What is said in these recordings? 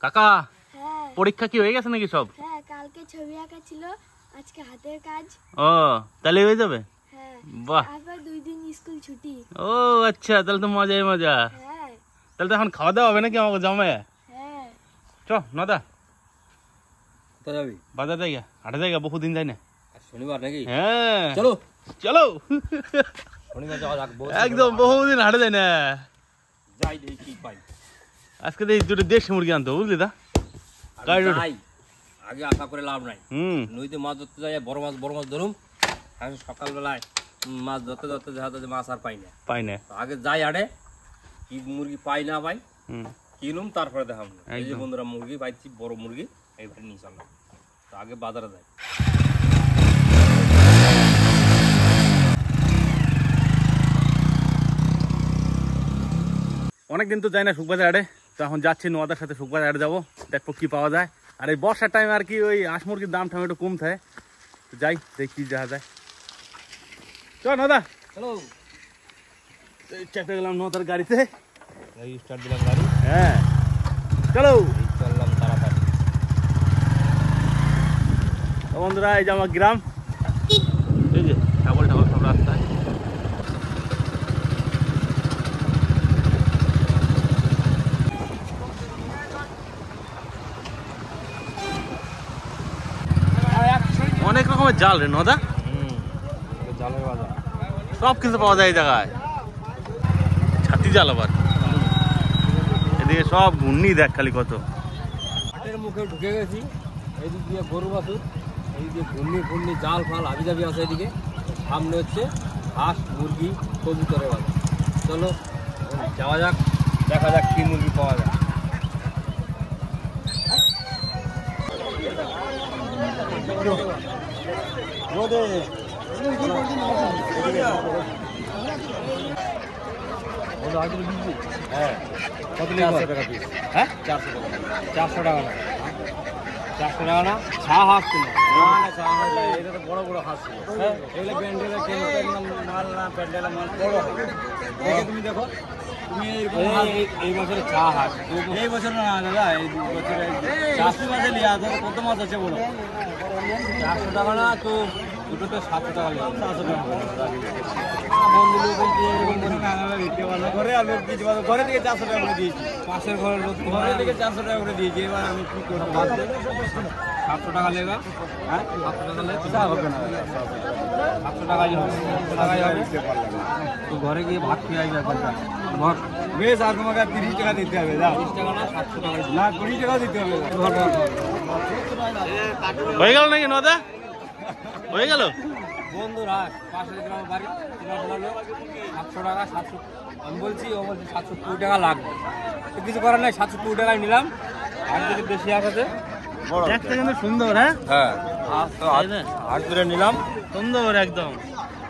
কাকা হ্যাঁ পরীক্ষা কি হয়ে গেছে নাকি সব? হ্যাঁ কালকে ছবি আঁকা ছিল, আজকে হাতের কাজ। ও তাহলে হয়ে যাবে। হ্যাঁ বাহ, আবার 2 দিন স্কুল ছুটি। ও আচ্ছা, তাহলে তো মজাই মজা। হ্যাঁ তাহলে তো এখন খাওয়া দাওয়া হবে নাকি আমাকে জমায়? হ্যাঁ চ নদা কোথায় যাবি? বাজার জায়গা, হাটে জায়গা, বহুদিন যাই না। শনিবার নাকি? হ্যাঁ চলো চলো, শনিবার যাওয়া যাক। একদম বহুদিন হাটে যাই না। যাই দেখি কি পাই। আজকে দেখি দুটো দেশি মুরগি আনতো, বুঝলি দা? যাই, আগে আশা করে লাভ নাই। নদীতে মাছ ধরতে যাই, বড় মাছ ধরুম। এখন সকালবেলায় মাছ ধরতে ধরতে দেখা যাচ্ছে মাছ আর পাই না। আগে যাই হাটে, কি মুরগি পাই না পাই কিনুম, তারপরে দেখাম। এই যে বন্ধুরা মুরগি পাইছি, বড় মুরগি, এইবারে নিয়ে চললাম। তো আগে বাজারে যাই। অনেকদিন তো যাই না শুকবাজার হাটে, তো এখন যাচ্ছি নোয়াদার সাথে শুকবাজার হাটে যাবো, দেখবো কি পাওয়া যায়। আর এই বর্ষার টাইম আর কি ওই হাঁস মুরগির দাম টাম একটু কম থাকে, তো যাই দেখি কি দেখা যায়। চল নদা, চলো। চেপে গেলাম নদার গাড়িতে, এই স্টার্ট দিলাম গাড়ি। হ্যাঁ চলো চললাম তাড়াতাড়ি। তো বন্ধুরা এই যে আমার গ্রাম, এই যে ছাগল ঠাগল সব রাস্তায়। অনেক রকমের জাল রে নদা, জালের বাজার সব কিছু পাওয়া যায় এই জায়গায়। ছাতি জাল আবার, এদিকে সব ঘূর্ণি দেখ খালি কত। হাটের মুখে ঢুকে গেছি। এইদিক দিয়ে গরু বাছুর, এইদিকে ঘূর্ণি জাল ফাল হাবি জাবি আছে। এদিকে সামনে হচ্ছে হাঁস মুরগি কবুতরের বাজার। চলো যাওয়া যাক, দেখা যাক কি মুরগি পাওয়া যায়। হ্যাঁ কত 400 টাকা পিস। হ্যাঁ 400 টাকা। 400 টাকা না, 400 টাকা না। ছা হাঁস ছিল না, ছা হাঁস না, এটা তো বড় বড় হাঁস ছিল। হ্যাঁ এগুলো ব্যান্ডেলের কেমিক্যাল মাল না, ব্যান্ডেলের মাল বড় হাঁস। দেখে তুমি দেখো, তুমি এই বছরে ছা হাঁস, এই বছর না দাদা, এই 2 বছরে 400 মাসে লিয়া ধরো কত মাছ আছে বলো। 400 টাকা না তো, দুটোতে 700 টাকা লিয়া। 700 টাকা বন্ধু লোক ঘরে আর লোক দিয়েছি, ঘরে থেকে 400 টাকা করে দিয়েছি। পাশের ঘরের লোক ঘরে থেকে 400 টাকা করে দিয়েছি। এবার আমি কি করবো, 700 টাকা লেগা। হ্যাঁ 700 টাকা লেগে হবে না, 700 টাকাই হবে, 700 টাকাই হবে। তো ঘরে গিয়ে ভাত খেয়ে আসবে একবার ঘর। বেশ, আর তোমাকে 30 টাকা দিতে হবে। 30 টাকা না, 700 টাকা না, 20 টাকা দিতে হবে। হয়ে গেল নাকি নদা? হয়ে গেল বন্ধুরা, পাশের গ্রামের বাড়ি, 700 টাকা। 700 আমি বলছি, ও বলছি 720 টাকা লাগবে। তো কিছু করার নাই, 720 টাকায় নিলাম। আর কিছু বেশি হাঁস আছে, দেখতে কিন্তু সুন্দর। হ্যাঁ হ্যাঁ হাঁস ধরে নিলাম, সুন্দর একদম,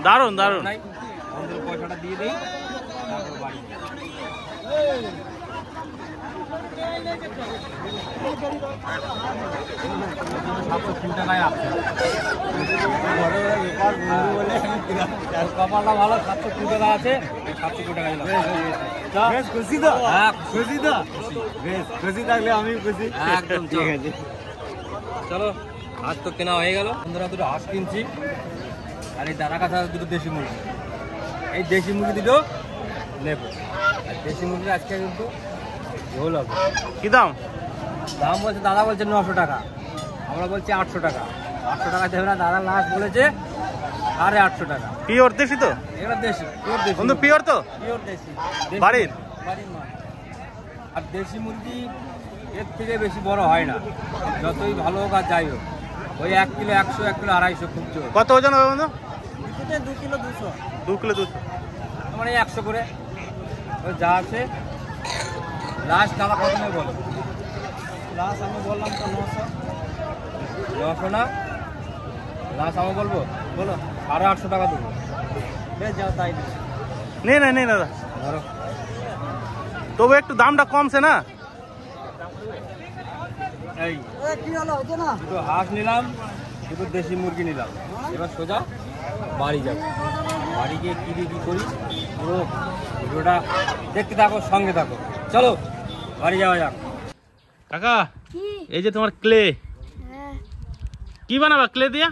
দারুণ দারুণ। নাই বন্ধুর পয়সাটা দিয়ে দিই, তারপর বাড়ি। 703 টাকায় আছে। কপালটা ভালো, 703 টাকা আছে। 702 টাকা খুশি তো? হ্যাঁ খুশি তো? বেশ খুশি থাকলে আমি খুশি। একদম ঠিক আছে। চলো হাঁস তো কেনা হয়ে গেল। বন্ধুরা দুটো হাঁস কিনছি, আর এই দানা কাছা দুটো দেশি মুরগি। এই দেশি মুরগি দুটো নেব। আর দেশি মুরগি আজকে কিন্তু ঝোল হবে। কি দাম? দাম বলছে, দাদা বলছে 900 টাকা, আমরা বলছি 800 টাকা। 800 টাকা দেবে না, দাদা লাস্ট বলেছে 850 টাকা। পিওর দেশি তো? এগুলো দেশি, পিওর দেশি বন্ধু, পিওর তো? পিওর দেশি, বাড়ির মাছ। আর দেশি মুরগি এর থেকে বেশি বড় হয় না, যতই ভালো হোক আর যাই হোক। ওই 1 কিলো 100, 1 কিলো 250 খুব জোর। কত ওজন হবে বন্ধু? 2 কিলো 200, 2 কিলো 200, মানে 100 করে। ওই যা আছে লাস্ট দাদা কত নেবে বলো? লাস্ট আমি বললাম তো 900। 900 না, লাস্ট আমি বলবো, বলো 850 টাকা দেবো। বেশ যাও তাই নে না নে দাদা, ধরো। তবে একটু দামটা কমছে না? এই কি হলো, হতো না? দুটো হাঁস নিলাম, দুটো দেশি মুরগি নিলাম। এবার সোজা বাড়ি যাবো। বাড়ি গিয়ে কী দিয়ে কী করি পুরো ভিডিওটা দেখতে থাকো, সঙ্গে থাকো। চলো বাড়ি যাওয়া যাক। কাকা কি? এই যে তোমার ক্লে, হ্যাঁ, কি বানাবা ক্লে দিয়া?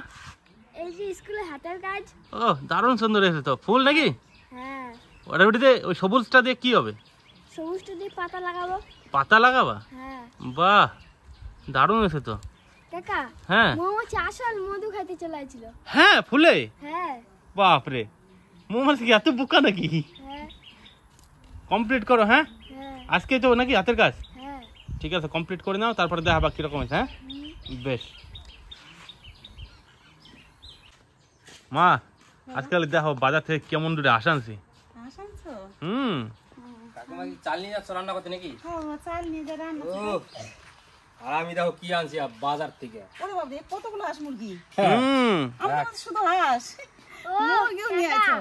এই যে স্কুলে হাতের কাজ। ও দারুণ সুন্দর এসে তো, ফুল নাকি? হ্যাঁ, ওটার ভিতরে ওই সবুজটা দিয়ে কি হবে? সবুজটা দিয়ে পাতা লাগাবো। পাতা লাগাবা? হ্যাঁ বাহ, দারুণ এসে তো। কাকা, হ্যাঁ মৌমাছি আসল মধু খাইতে চলে আসছিল। হ্যাঁ, ফুলে? হ্যাঁ বাপরে, মৌমাছি কি এত বোকা নাকি? হ্যাঁ কমপ্লিট করো। হ্যাঁ, হ্যাঁ আজকে তো নাকি হাতের কাজ? হ্যাঁ। ঠিক আছে, কমপ্লিট করে নাও, তারপরে দেখাবা কিরকম হয়েছে। হ্যাঁ বেশ। মা, আজকাল দেখো বাজার থেকে কেমন দূরে আসানছি। কাকিমা কি চাল নিয়ে যাচ্ছ রান্না করতে নাকি? চাল নিয়ে যা রান্না। ও, আর আমি দেখো কি আনছি বাজার থেকে। ওরে বাবা রে, কতগুলো হাঁস মুরগি! হুম আমরা তো শুধু হাঁস, ও মুরগিও নিয়ে আইছো।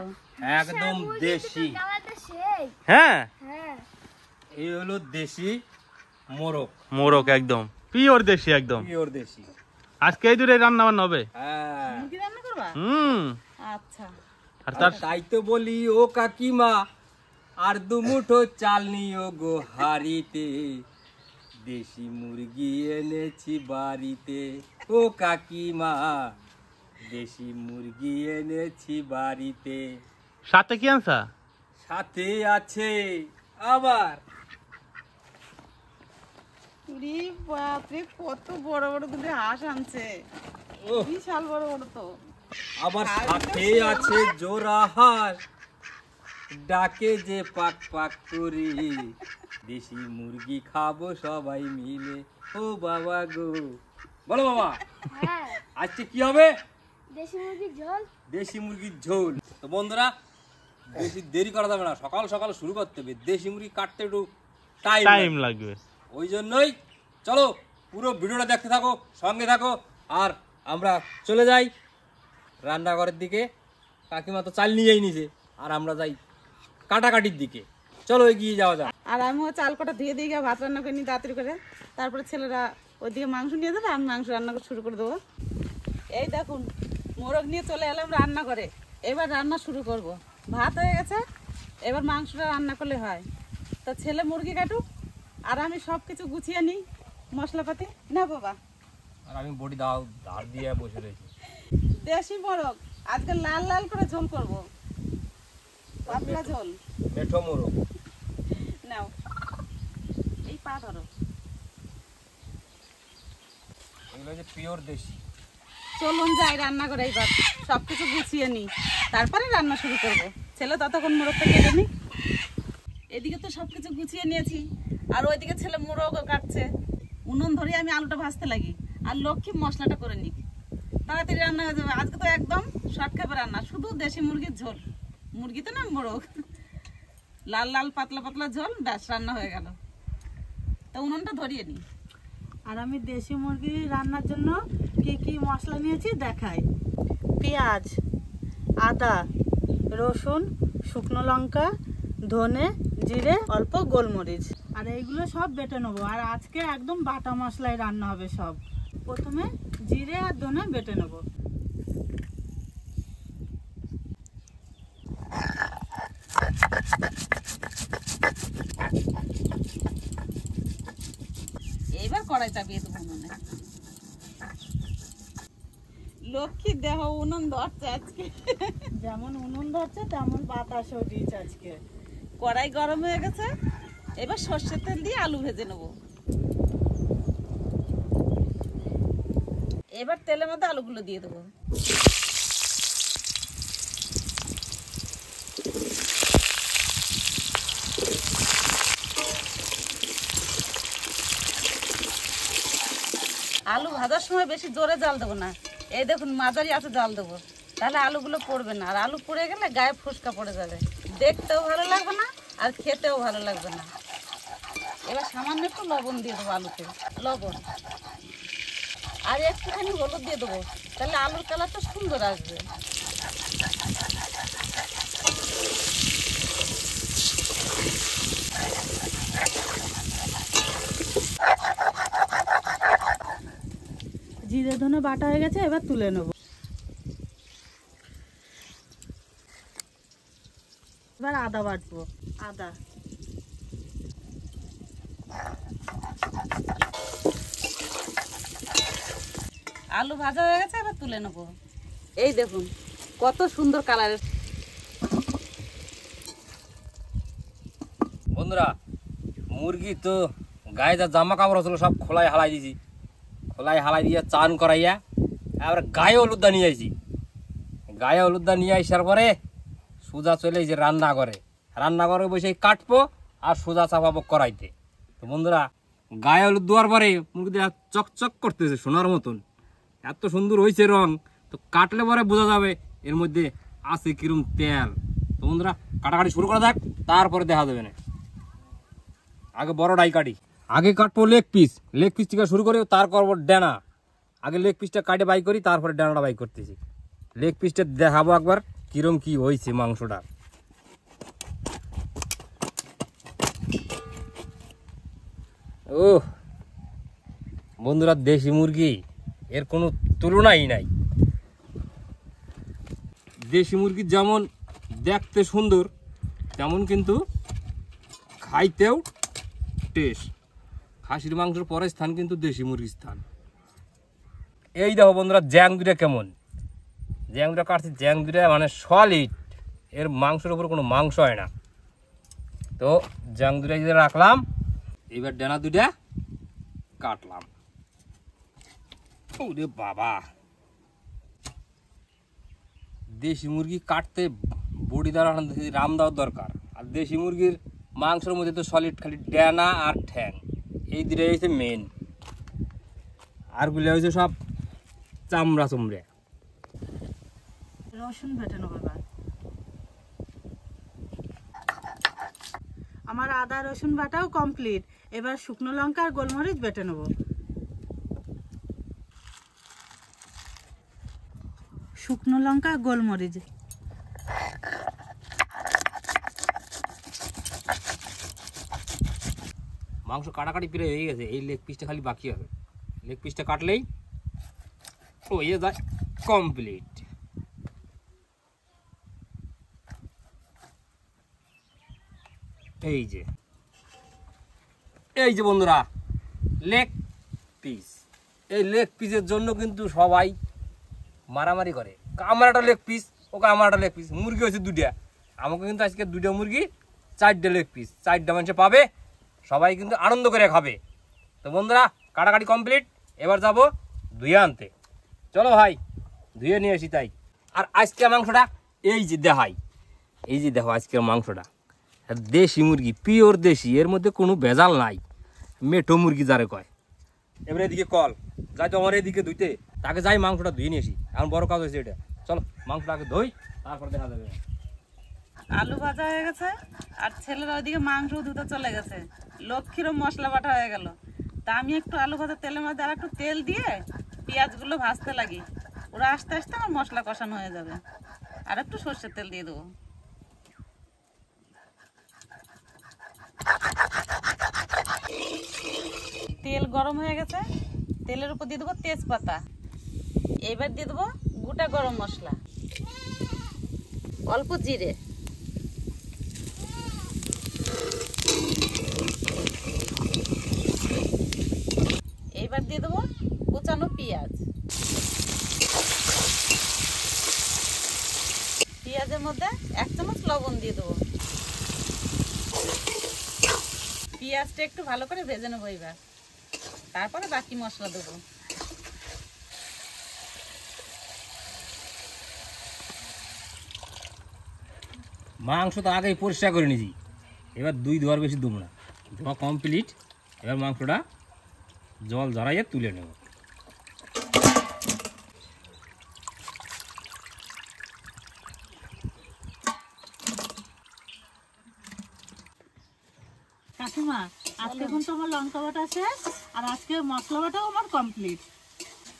একদম দেশি। কালারটা সেই। হ্যাঁ, হ্যাঁ এই হলো দেশি মোরগ, মোরগ একদম পিওর দেশি একদম। পিওর দেশি। আজকে এই দূরে রান্না বান্না হবে। হ্যাঁ, মুরগি রান্না করবা? আচ্ছা। আর তার তাই তো বলি ও কাকিমা, আর দুমুঠো চাল নিও গো হাড়িতে, দেশি মুরগি এনেছি বাড়িতে। ও কাকিমা, দেশি মুরগি এনেছি বাড়িতে, সাথে কি আনসা? সাথে আছে আবার ওরে বাপ রে, কত বড় বড় দুটো হাঁস আনছে, ও, বিশাল বড় বড় তো। আবার সাথে আছে জোড়া হাঁস, ডাকে যে পাক পাক করে, দেশি মুরগি খাবো সবাই মিলে। ও বাবা গো, বলো মামা হ্যাঁ, আজকে কি হবে? দেশি মুরগির ঝোল। দেশি মুরগির ঝোল। তো বন্ধুরা, বেশি দেরি করা যাবে না, সকাল সকাল শুরু করতে হবে। দেশি মুরগি কাটতে একটু টাইম লাগবে, ওই জন্যই চলো পুরো ভিডিওটা দেখতে থাকো, সঙ্গে থাকো, আর আমরা চলে যাই রান্নাঘরের দিকে। কাকিমা তো চাল নিয়েই নিছে, আর আমরা যাই কাটাকাটির দিকে। চলো এগিয়ে যাওয়া যাক। আর আমিও চাল কটা ধুয়ে দিয়ে গিয়ে ভাত রান্না করে নিই তাড়াতাড়ি করে, তারপরে ছেলেরা ওইদিকে মাংস নিয়ে যাবে, আমি মাংস রান্না করে শুরু করে দেবো। এই দেখুন, মোরগ নিয়ে চলে এলাম রান্না করে। এবার রান্না শুরু করব। ভাত হয়ে গেছে, এবার মাংসটা রান্না করলে হয়। তো ছেলে মুরগি কাটুক, আর আমি সব কিছু গুছিয়ে নিই, মশলাপাতি না বাবা। আর আমি বডি দাও ধার দিয়ে বসে রয়েছি। দেশি মোরগ আজকে লাল লাল করে ঝোল করব, পাতলা ঝোল। মেঠো মোরগ। নাও, এই পা ধরো। এগুলো যে পিওর দেশি। চলুন যাই রান্না করে, এইবার সব কিছু গুছিয়ে নিই, তারপরে রান্না শুরু করব। ছেলে ততক্ষণ মোরগটা কেটে নিই। এদিকে তো সব কিছু গুছিয়ে নিয়েছি, আর ওইদিকে ছেলে মোরগও কাটছে। উনুন ধরে আমি আলুটা ভাজতে লাগি, আর লক্ষ্মী মশলাটা করে নিই, তাড়াতাড়ি রান্না হয়ে যাবে। আজকে তো একদম শর্টকাটে রান্না, শুধু দেশি মুরগির ঝোল। মুরগি তো না, মোরগ। লাল লাল পাতলা পাতলা ঝোল, ব্যাস রান্না হয়ে গেল। তো উনুনটা ধরিয়ে নিই। আর আমি দেশি মুরগি রান্নার জন্য কি কি মশলা নিয়েছি দেখাই। পেঁয়াজ, আদা, রসুন, শুকনো লঙ্কা, ধনে, জিরে, অল্প গোলমরিচ, আর এইগুলো সব বেটে নেবো। আর আজকে একদম বাটা মশলায় রান্না হবে সব। প্রথমে জিরে আর ধনে বেটে নেবো। এইবার কড়াই চাপিয়ে দেবো উনুনে। লক্ষ্মী দেহ উনুন ধরছে আজকে। যেমন উনুন ধরছে তেমন বাতাসও দিয়েছে আজকে। কড়াই গরম হয়ে গেছে, এবার সর্ষের তেল দিয়ে আলু ভেজে নেব। এবার তেলের মধ্যে আলুগুলো দিয়ে দেবো। আলু ভাজার সময় বেশি জোরে জাল দেবো না, এই দেখুন মাঝারি আছে জাল দেবো, তাহলে আলুগুলো পড়বে না। আর আলু পড়ে গেলে গায়ে ফুসকা পড়ে যাবে, দেখতেও ভালো লাগবে না আর খেতেও ভালো লাগবে না। এবার সামান্য একটু লবণ দিয়ে দেবো আলুতে, লবণ আর একটুখানি হলুদ দিয়ে দেবো, তাহলে আলুর কালারটা সুন্দর আসবে। জিরে ধনে বাটা হয়ে গেছে, এবার তুলে নেব। এবার আদা বাটবো। আদা, আলু ভাজা হয়ে গেছে, এবার তুলে নেবো। এই দেখুন কত সুন্দর কালারের। বন্ধুরা, মুরগি তো গায়ে যা জামা কাপড় ছিল সব খোলায় হালাই দিয়েছি। খোলায় হালাই দিয়ে চান করাইয়া এবার গায়ে হলুদটা নিয়ে আইছি। গায়ে হলুদটা নিয়ে আসার পরে সোজা চলে এই যে রান্নাঘরে বসে কাটবো আর সোজা চাপাবো করাইতে। তো বন্ধুরা, গায়ে হলুদ দেওয়ার পরে মুরগিটা চকচক করতেছে সোনার মতন, এত সুন্দর হয়েছে রং। তো কাটলে পরে বোঝা যাবে এর মধ্যে আছে কিরম তেল। তো বন্ধুরা, কাটাকাটি শুরু করা যাক, তারপরে দেখা যাবে না। আগে বড়টাই কাটি। আগে কাটবো লেগ পিস থেকে শুরু করে তার করবো ডানা। আগে লেগ পিসটা কাটে বাই করি, তারপরে ডানাটা বাই করতেছি। লেগ পিসটা দেখাবো একবার কিরম কি হয়েছে মাংসটা। ও বন্ধুরা, দেশি মুরগি এর কোনো তুলনাই নাই। দেশি মুরগি যেমন দেখতে সুন্দর, তেমন কিন্তু খাইতেও টেস্ট। খাসির মাংসের পরের স্থান কিন্তু দেশি মুরগির স্থান। এই দেখো বন্ধুরা, জ্যাং দুটা কেমন, জ্যাং দুটা কাটছি, জ্যাং দুটা মানে সলিড, এর মাংসের উপর কোনো মাংস হয় না। তো জ্যাং দুটা যদি রাখলাম, এবার ডানা দুটা কাটলাম। ওরে বাবা, দেশি মুরগি কাটতে বডি দ্বারা রাম দেওয়ার দরকার। আর দেশি মুরগির মাংসের মধ্যে তো সলিড খালি ডানা আর ঠ্যাং, এই দুটাই হচ্ছে মেন। আরগুলো হয়েছে সব চামড়া চুমড়ে। রসুন বেটে নেবো এবার। আমার আদা রসুন বাটাও কমপ্লিট। এবার শুকনো লঙ্কা আর গোলমরিচ বেটে নেবো। শুকনো লঙ্কা গোলমরিচ। মাংস কাটাকাটি প্রায় হয়ে গেছে, এই লেগ পিসটা খালি বাকি হবে। লেগ পিসটা কাটলেই হয়ে যায় কমপ্লিট। এই যে বন্ধুরা, লেগ পিস। এই লেগ পিসের জন্য কিন্তু সবাই মারামারি করে। আমার একটা লেগ পিস, ওকে আমার একটা লেগ পিস। মুরগি হয়েছে দুটা, আমাকে কিন্তু আজকে দুটা মুরগি 4টে লেগ পিস, 4টা মানুষে পাবে, সবাই কিন্তু আনন্দ করে খাবে। তো বন্ধুরা, কাটাকাটি কমপ্লিট। এবার যাব ধুয়ে আনতে। চলো ভাই, ধুয়ে নিয়ে আসি। তাই আর আজকে মাংসটা এই যে দেখাই, এই যে দেখো আজকের মাংসটা দেশি মুরগি, পিওর দেশি, এর মধ্যে কোনো ভেজাল নাই। মেঠো মুরগি যারে কয়। এবার এদিকে কল যাই, তো আমার এদিকে ধুইতে, তাকে যাই মাংসটা ধুয়ে নিয়ে আসি। এখন বড় কাজ হয়েছে এটা। চলো মাংসটা আগে ধুই, তারপর দেখা যাবে। আলু ভাজা হয়ে গেছে, আর ছেলেরা ওইদিকে মাংস ধুতে চলে গেছে। লক্ষ্মীরও মশলা বাটা হয়ে গেল। তা আমি একটু আলু ভাজা তেলের মধ্যে আর একটু তেল দিয়ে পেঁয়াজগুলো ভাজতে লাগি। ওরা আস্তে আস্তে আমার মশলা কষানো হয়ে যাবে। আর একটু সর্ষের তেল দিয়ে দেবো। তেল গরম হয়ে গেছে, তেলের উপর দিয়ে দেবো তেজপাতা। এবার দিয়ে দেবো গোটা গরম মশলা, অল্প জিরে, এবার দিয়ে দেবো কুচানো পেঁয়াজ। পেঁয়াজের মধ্যে 1 চামচ লবণ দিয়ে দেবো। পেঁয়াজটা একটু ভালো করে ভেজে নেবো এবার, তারপরে বাকি মশলা দেবো। মাংস তো আগেই পরিষ্কার করে নিয়েছি, এবার 2 ধোয়ার বেশি দেবো না, ধোয়া কমপ্লিট। এবার মাংসটা জল ঝরাইয়ে তুলে নেব। কাকিমা, আজকে এখন তো আমার লঙ্কা বাটা শেষ, আর আজকে মশলা বাটাও আমার কমপ্লিট।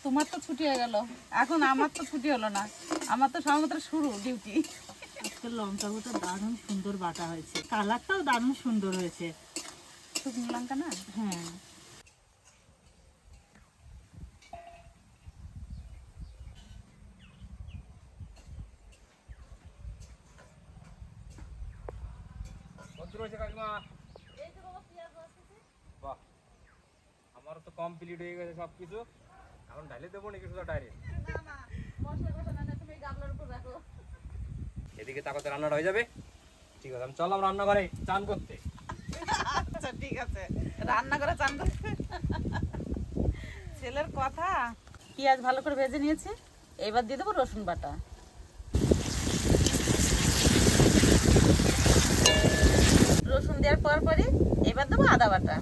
তোমার তো ছুটি হয়ে গেল, এখন আমার তো ছুটি হলো না। আমার তো সবেমাত্র শুরু ডিউটি। আজকে লঙ্কা বাটা দারুণ সুন্দর বাটা হয়েছে, কালারটাও দারুণ সুন্দর হয়েছে। শুকনো লঙ্কা না? হ্যাঁ। আমারও তো কমপ্লিট হয়ে গেছে সবকিছু। এখন ঢালে দেবো নাকি শুধু ডাইরেক্ট? না না, মশলা কষানো না, তুমি এই গামলার উপর রাখো। এদিকে তাকাতে রান্নাটা হয়ে যাবে। ঠিক আছে, আমি চললাম রান্নাঘরে চান করতে। আচ্ছা ঠিক আছে, রান্না করে চান করতে। ছেলের কথা। পেঁয়াজ ভালো করে ভেজে নিয়েছি, এবার দিয়ে দেবো রসুন বাটা। রসুন দেওয়ার পর পরই এবার দেবো আদা বাটা।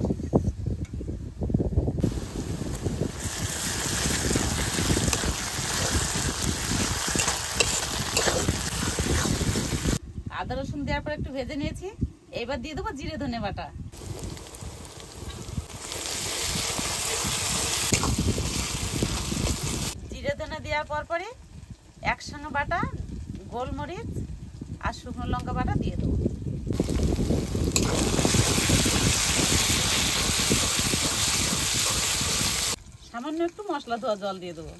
আদা রসুন দেওয়ার পর একটু ভেজে নিয়েছি, এবার দিয়ে দেবো জিরে ধনে বাটা। জিরে ধনে দেওয়ার পর পরই একসঙ্গে বাটা গোলমরিচ আর শুকনো লঙ্কা বাটা দিয়ে দেবো। সামান্য একটু মশলা ধোয়া জল দিয়ে দেবো।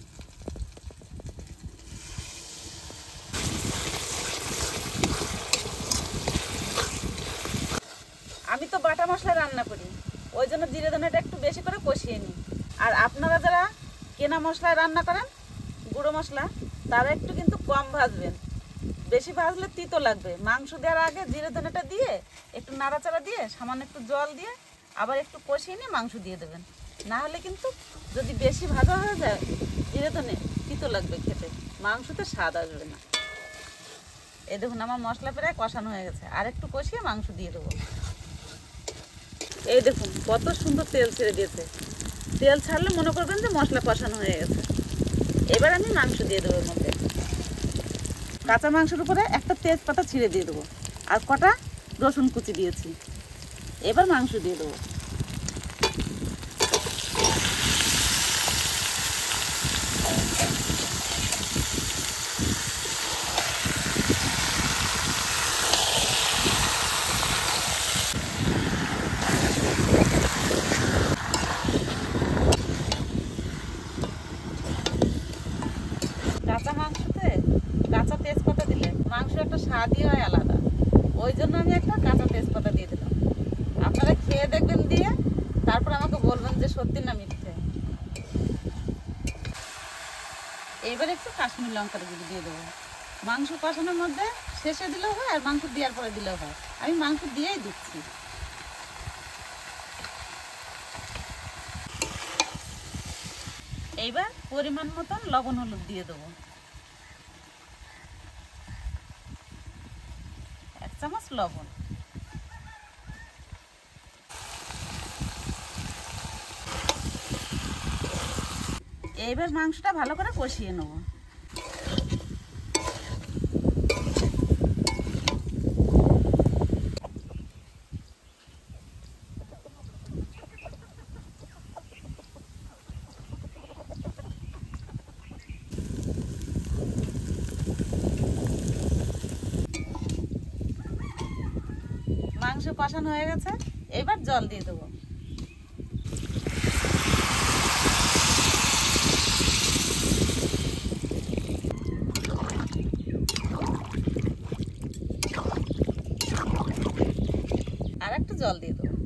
আমি তো বাটা মশলা রান্না করি, ওই জন্য জিরে ধনেটা একটু বেশি করে কষিয়ে নিই। আর আপনারা যারা কেনা মশলায় রান্না করেন, গুঁড়ো মশলা, তারা একটু কিন্তু কম ভাজবেন। বেশি ভাজলে তিতো লাগবে। মাংস দেওয়ার আগে জিরে ধনেটা দিয়ে একটু নাড়াচাড়া দিয়ে সামান্য একটু জল দিয়ে আবার একটু কষিয়ে নিয়ে মাংস দিয়ে দেবেন। না হলে কিন্তু যদি বেশি ভাজা হয়ে যায় জিরে ধনে, তিতো লাগবে খেতে, মাংসতে স্বাদ আসবে না। এই দেখুন আমার মশলা প্রায় কষানো হয়ে গেছে, আর একটু কষিয়ে মাংস দিয়ে দেবো। এই দেখুন কত সুন্দর তেল ছেড়ে দিয়েছে। তেল ছাড়লে মনে করবেন যে মশলা কষানো হয়ে গেছে। এবার আমি মাংস দিয়ে দেবো এর মধ্যে। কাঁচা মাংসের উপরে একটা তেজপাতা ছিঁড়ে দিয়ে দেবো, আর কটা রসুন কুচি দিয়েছি। এবার মাংস দিয়ে দেবো। কাঁচা মাংসতে কাঁচা তেজপাতা দিলে মাংস একটা স্বাদই হয় আলাদা, ওই জন্য আমি একটা কাঁচা তেজপাতা দিয়ে দিলাম। আপনারা খেয়ে দেখবেন দিয়ে, তারপর আমাকে বলবেন যে সত্যি না মিথ্যে। এবার একটু কাশ্মীর লঙ্কার গুঁড়ো দিয়ে দেবো। মাংস কষানোর মধ্যে শেষে দিলেও হয়, আর মাংস দেওয়ার পরে দিলেও হয়। আমি মাংস দিয়েই দিচ্ছি। এইবার পরিমাণ মতন লবণ হলুদ দিয়ে দেবো, 1 চামচ লবণ। এইবার মাংসটা ভালো করে কষিয়ে নেব। মাংস কষানো হয়ে গেছে, এবার জল দিয়ে দেবো। আর একটু জল দিয়ে দেবো।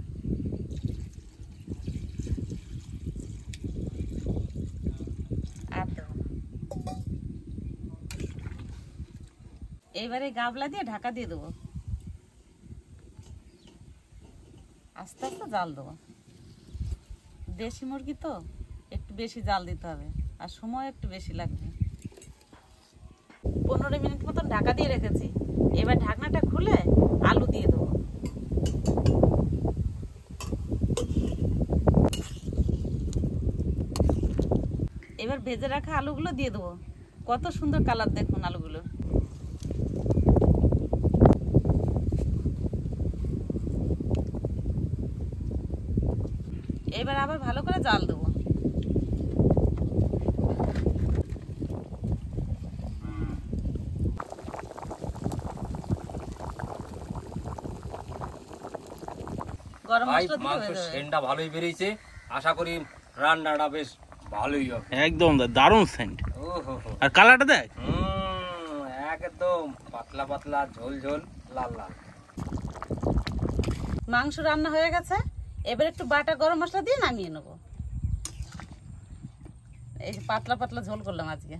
আর দেবো না। এইবারে গাবলা দিয়ে ঢাকা দিয়ে দেবো। আস্তে আস্তে জাল দেবো। দেশি মুরগি তো একটু বেশি জাল দিতে হবে, আর সময় একটু বেশি লাগবে। 15 মিনিট মতন ঢাকা দিয়ে রেখেছি। এবার ঢাকনাটা খুলে আলু দিয়ে দেবো। এবার ভেজে রাখা আলুগুলো দিয়ে দেবো। কত সুন্দর কালার দেখুন আলুগুলো। এবার আবার ভালো করে জাল দেবো। গরম মশলা দিয়ে মাংস দেবো। সেন্টটা ভালোই বেরিয়েছে, আশা করি রান্নাটা বেশ ভালোই হবে। একদম দারুণ সেন্ট। ওহো, আর কালারটা দেখ, একদম পাতলা পাতলা, ঝোল ঝোল, লাল লাল। মাংস রান্না হয়ে গেছে, এবার একটু বাটা গরম মশলা দিয়ে নামিয়ে নেব। এই যে পাতলা পাতলা ঝোল করলাম আজকে।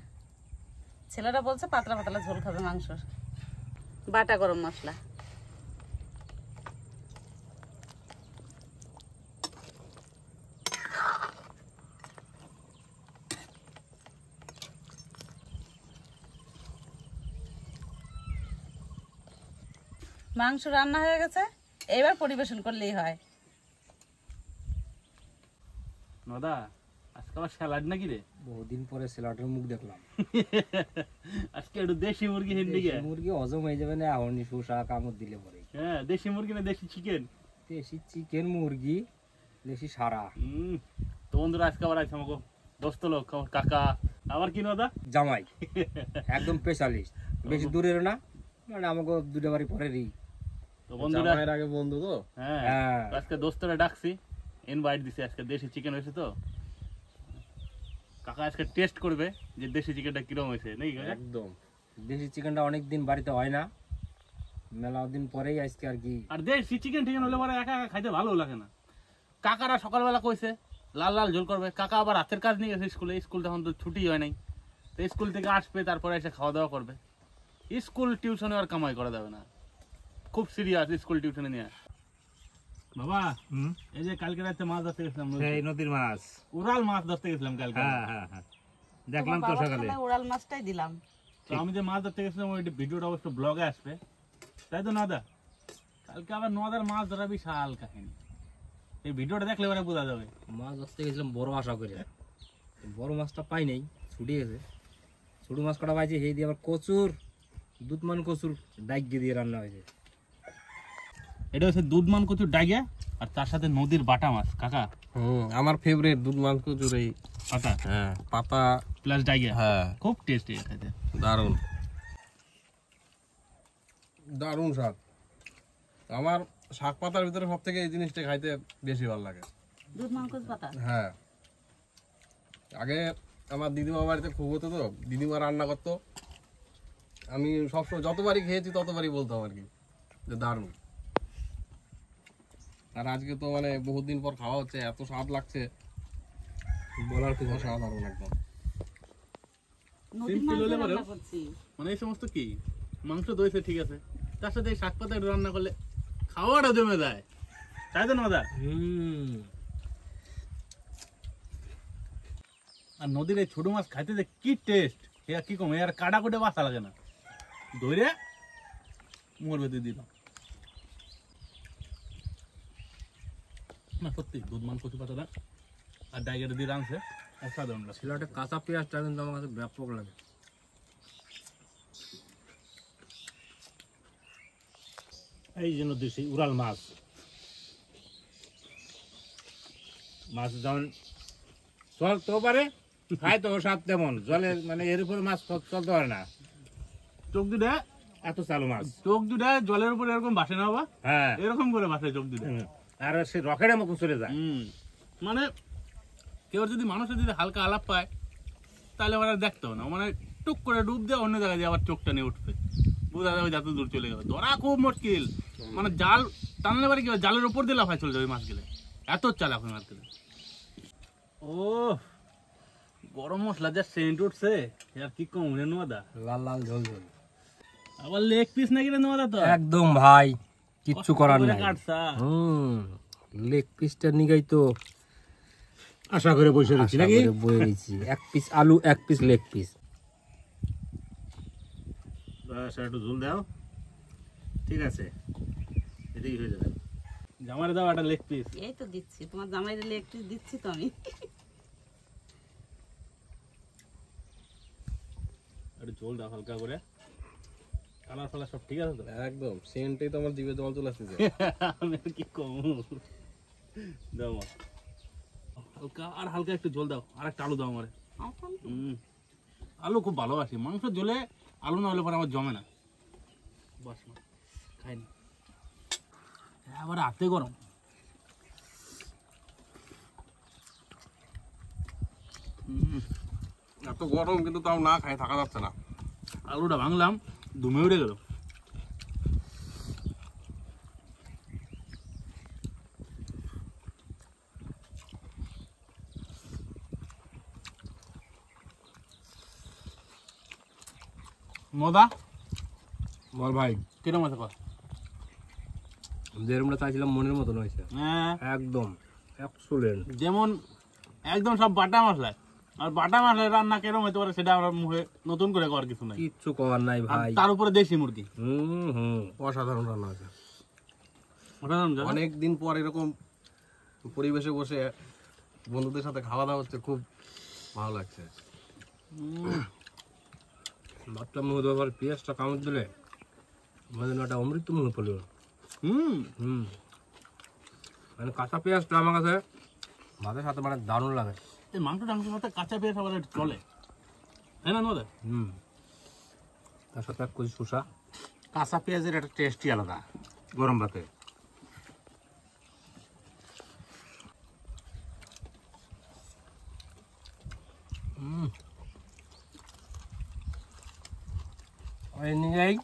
ছেলেরা বলছে পাতলা পাতলা ঝোল খাবে মাংসর। বাটা গরম মশলা, মাংস রান্না হয়ে গেছে, এবার পরিবেশন করলেই হয়। নদা আজকে আবার স্যালাড নাকি রে? বহুদিন পরে স্যালাডের মুখ দেখলাম। আজকে একটু দেশি মুরগি হিন্দিকে মুরগি হজম হয়ে যাবে না, আহনি শোষা কামড় দিলে পরে। হ্যাঁ দেশি মুরগি না দেশি চিকেন? দেশি চিকেন, মুরগি, দেশি সারা। তো বন্ধুরা আজকে আবার আছে আমাকে দোস্ত লোক, আমার কাকা, আবার কি নদা জামাই একদম স্পেশালিস্ট, বেশি দূরের না, মানে আমাকে দুটো বাড়ি পরেরই। তো বন্ধুরা আগে বন্ধু তো, হ্যাঁ আজকে দোস্তরা ডাকছি, ইনভাইট দিছে। আজকে দেশি চিকেন হয়েছে তো কাকা আজকে টেস্ট করবে যে দেশি চিকেনটা কিরকম হয়েছে নাকি কাকা? একদম দেশি চিকেনটা অনেকদিন বাড়িতে হয় না, মেলা দিন পরেই আজকে আর কি। আর দেশি চিকেন ঠিক হলে পরে একা একা খাইতে ভালো লাগে না। কাকারা সকালবেলা কইছে লাল লাল ঝোল করবে, কাকা আবার রাতের কাজ নিয়ে গেছে স্কুলে, স্কুল তখন তো ছুটি হয় নাই, তো স্কুল থেকে আসবে তারপরে এসে খাওয়া দাওয়া করবে। স্কুল টিউশনে আর কামাই করা যাবে না, খুব সিরিয়াস স্কুল টিউশনে নিয়ে। বাবা এই যে কালকে রাতে মাছ ধরতে গেছিলাম, এই নদীর মাছ, উড়াল মাছ ধরতে গেছিলাম কালকে। হ্যাঁ দেখলাম তো সকালে। ওরাল মাছটাই দিলাম। তো আমি যে মাছ ধরতে গেছিলাম ওই ভিডিওটা অবশ্য ব্লগে আসবে, তাই তো নদা? কালকে আবার নদার মাছ ধরা বিশাল কাহিনী, এই ভিডিওটা দেখলে ওরা বোঝা যাবে। মাছ ধরতে গেছিলাম বড় আশা করে, বড় মাছটা পাই নাই, ছুটে গেছে। ছোট মাছ কটা পাইছি, সেই দিয়ে আবার কচুর, দুধমান কচুর ডাইগে দিয়ে রান্না হয়েছে। এটা হচ্ছে দুধমান কচুর ডাইগা, আর তার সাথে নদীর বাটা মাছ। কাকা আমার ফেভারিট দুধ মাংস চুর এই পাতা, হ্যাঁ পাতা প্লাস ডাইগা, হ্যাঁ খুব টেস্টি খেতে, দারুণ দারুণ স্বাদ। আমার শাক পাতার ভিতরে সব থেকে এই জিনিসটা খাইতে বেশি ভালো লাগে। দুধ মাংস পাতা। হ্যাঁ আগে আমার দিদিমা বাড়িতে খুব হতো তো, দিদিমা রান্না করতো, আমি সবসময় যতবারই খেয়েছি ততবারই বলতাম আর কি যে দারুণ। আর আজকে তো মানে বহুত দিন পর খাওয়া হচ্ছে, এত স্বাদ লাগছে বলার কিছু, অসাধারণ একদম। নদীর মাছ দিয়ে রান্না করছি। মানে এই সমস্ত কি মাংস দইছে ঠিক আছে, তার সাথে শাক পাতা একটু রান্না করলে খাওয়াটা জমে যায়, তাই তো নদা? আর নদীর এই ছোট মাছ খাইতে যে কি টেস্ট, এর কি কম, এর কাটা কুটে বাসা লাগে না, ধরে মোর ভেতরে দিল না। সত্যি দুধমান কচু পাতাটা আর ডাইগাটা দিয়ে রাঁধছে অসাধারণ লাগে। সিলেটে কাঁচা পেঁয়াজটা কিন্তু আমার কাছে ব্যাপক লাগে। এই জন্য দেশি উড়াল মাছ, মাছ যেমন চলতেও পারে, খায় তো স্বাদ তেমন, জলে মানে এর উপরে মাছ চলতে পারে না, চোখ দুটা এত চালু মাছ। চোখ দুটা জলের উপরে এরকম ভাসে না বাবা, হ্যাঁ এরকম করে ভাসে চোখ দুটা। আর সে রকেটের মতো চলে যায়। মানে কেউ যদি মানুষের যদি হালকা আলাপ পায় তাহলে ওরা দেখতে হবে না, মানে টুক করে ডুব দিয়ে অন্য জায়গায় দিয়ে আবার চোখটা নিয়ে উঠবে, বোঝা যাবে যত দূর চলে যাবে। ধরা খুব মুশকিল, মানে জাল টানলে পারে কি জালের উপর দিয়ে লাফায় চলে যাবে মাছ গেলে, এত চালাক মাছ গেলে। ও গরম মশলা যা সেন্ট উঠছে, আর কি কম রে নোয়াদা, লাল লাল ঝোল ঝোল, আবার লেগ পিস নাকি রে নোয়াদা? তো একদম ভাই কিচ্ছু করার নাই। কাটছা লেগ পিসটা নিগাই তো আশা করে বসে রয়েছি আশা নাকি? করে বয়ে নিচ্ছি, এক পিস আলু, এক পিস লেগ পিস। একটু ঝোল দাও, ঠিক আছে, এটাই হয়ে যাবে। জামারে দাও একটা লেগ পিস। এই তো দিচ্ছি, তোমার জামাই দিলে একটু দিচ্ছি তো আমি। একটু ঝোল দাও হালকা করে, কালার ফালার সব ঠিক আছে তো? একদম সেন্টেই তো আমার জিভে জল চলে আসছে। আমি আর কি কম দাও মা, হালকা আর হালকা একটু ঝোল দাও, আর একটা আলু দাও আমারে। আলু খুব ভালোবাসি, মাংস ঝোলে আলু না হলে পরে আমার জমে না, বাস মা খাইনি। আবার হাতে গরম, এত গরম কিন্তু তাও না খাই থাকা যাচ্ছে না। আলুটা ভাঙলাম, ধুমে উঠে গেল। মজা বল ভাই, কিরকম আছে কর? যেরকমটা চাইছিলাম মনের মতন হয়েছে, হ্যাঁ একদম এক্সেলেন্ট। যেমন একদম সব বাটা মশলা, আর বাটা মশলায় রান্না কেরম হতে পারে সেটা আমরা মুখে নতুন করে করার কিছু নাই। কিচ্ছু করার নাই আর ভাই। তার উপরে দেশি মুরগি, অসাধারণ রান্না আছে। অসাধারণ জায়গা। অনেক দিন পর এরকম পরিবেশে বসে বন্ধুদের সাথে খাওয়া দাওয়া হচ্ছে, খুব ভালো লাগছে। ভাবলাম মধ্যে আবার পেঁয়াজটা কামড় দিলে আমাদের একটা অমৃত মনে পড়ল। মানে কাঁচা পেঁয়াজটা আমার কাছে ভাতের সাথে মানে দারুণ লাগে। এই মাংস টাংসের সাথে কাঁচা পেঁয়াজ আবার একটু চলে, তাই না নদে? তার সাথে এক কেজি শসা। কাঁচা পেঁয়াজের একটা টেস্টই আলাদা গরম ভাতে। এই নিয়েই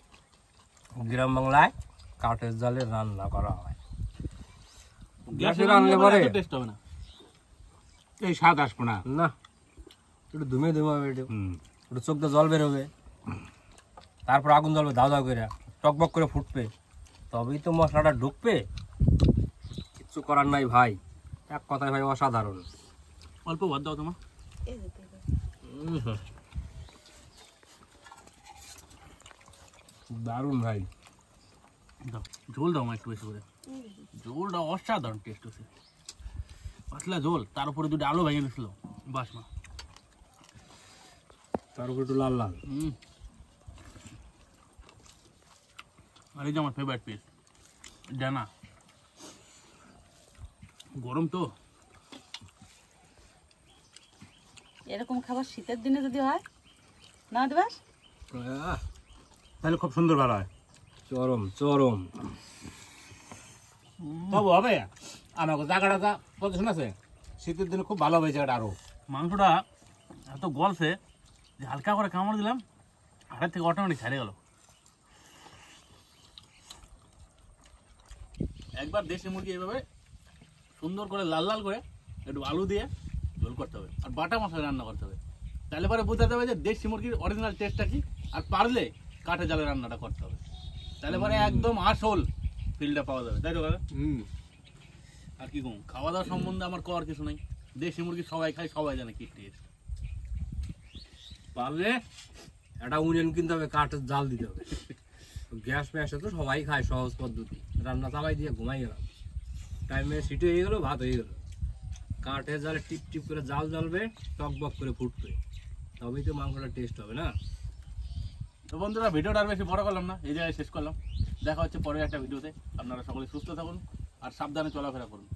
গ্রাম বাংলায় কাঠের জালে রান্না করা হয়। গ্যাসে রান্না পরে টেস্ট হবে না, এই স্বাদ আসবো না। না, একটু ধুমে ধুমে হবে, একটু চোখ দিয়ে জল বেরোবে, তারপর আগুন জ্বলবে দাও দাও করে, টকবক করে ফুটবে, তবেই তো মশলাটা ঢুকবে। কিচ্ছু করার নাই ভাই, এক কথায় ভাই অসাধারণ। অল্প ভাত দাও তোমার। দারুণ ভাই। দাও ঝোল দাও আমার একটু বেশি করে, ঝোলটা অসাধারণ টেস্ট হচ্ছে। পাতলা ঝোল, তার উপরে দুটো আলু ভেঙে দিছিল, বাস মা। তার উপর একটু লাল লাল। আর এই যে আমার ফেভারিট পিস ডানা, গরম তো। এরকম খাবার শীতের দিনে যদি হয় না দিবাস, তাহলে খুব সুন্দর ভালো হয়। চরম চরম। তবু হবে আমার জায়গাটা পজিশন আছে, শীতের দিনে খুব ভালো হবে জায়গাটা আরো। মাংসটা এত গলছে যে হালকা করে কামড় দিলাম, হাতের থেকে অটোমেটিক ছাড়ে গেল। একবার দেশি মুরগি এইভাবে সুন্দর করে লাল লাল করে একটু আলু দিয়ে ঝোল করতে হবে, আর বাটা মশলা রান্না করতে হবে, তাহলে পরে বোঝাতে হবে যে দেশি মুরগির অরিজিনাল টেস্টটা কি। আর পারলে কাঠে জালে রান্নাটা করতে হবে, তাহলে পরে একদম আসল ফিলটা পাওয়া যাবে, তাই তো কাকা? আর কি কম, খাওয়া দাওয়া সম্বন্ধে আমার করার কিছু নাই। দেশি মুরগি সবাই খায়, সবাই জানে কি টেস্ট। পারলে একটা উনিয়ন কিনতে হবে, কাঠের জাল দিতে হবে। গ্যাস ম্যাসে তো সবাই খায়, সহজ পদ্ধতি, রান্না চালাই দিয়ে ঘুমাই গেলাম, টাইমে সিটি হয়ে গেলো, ভাত হয়ে গেল। কাঠের জালে টিপ টিপ করে জাল জ্বলবে, টকবক করে ফুটবে, তবেই তো মাংসটা টেস্ট হবে না। তো বন্ধুরা, ভিডিওটা আর বেশি বড় করলাম না, এই জায়গায় শেষ করলাম। দেখা হচ্ছে পরের একটা ভিডিওতে। আপনারা সকলে সুস্থ থাকুন আর সাবধানে চলাফেরা করুন।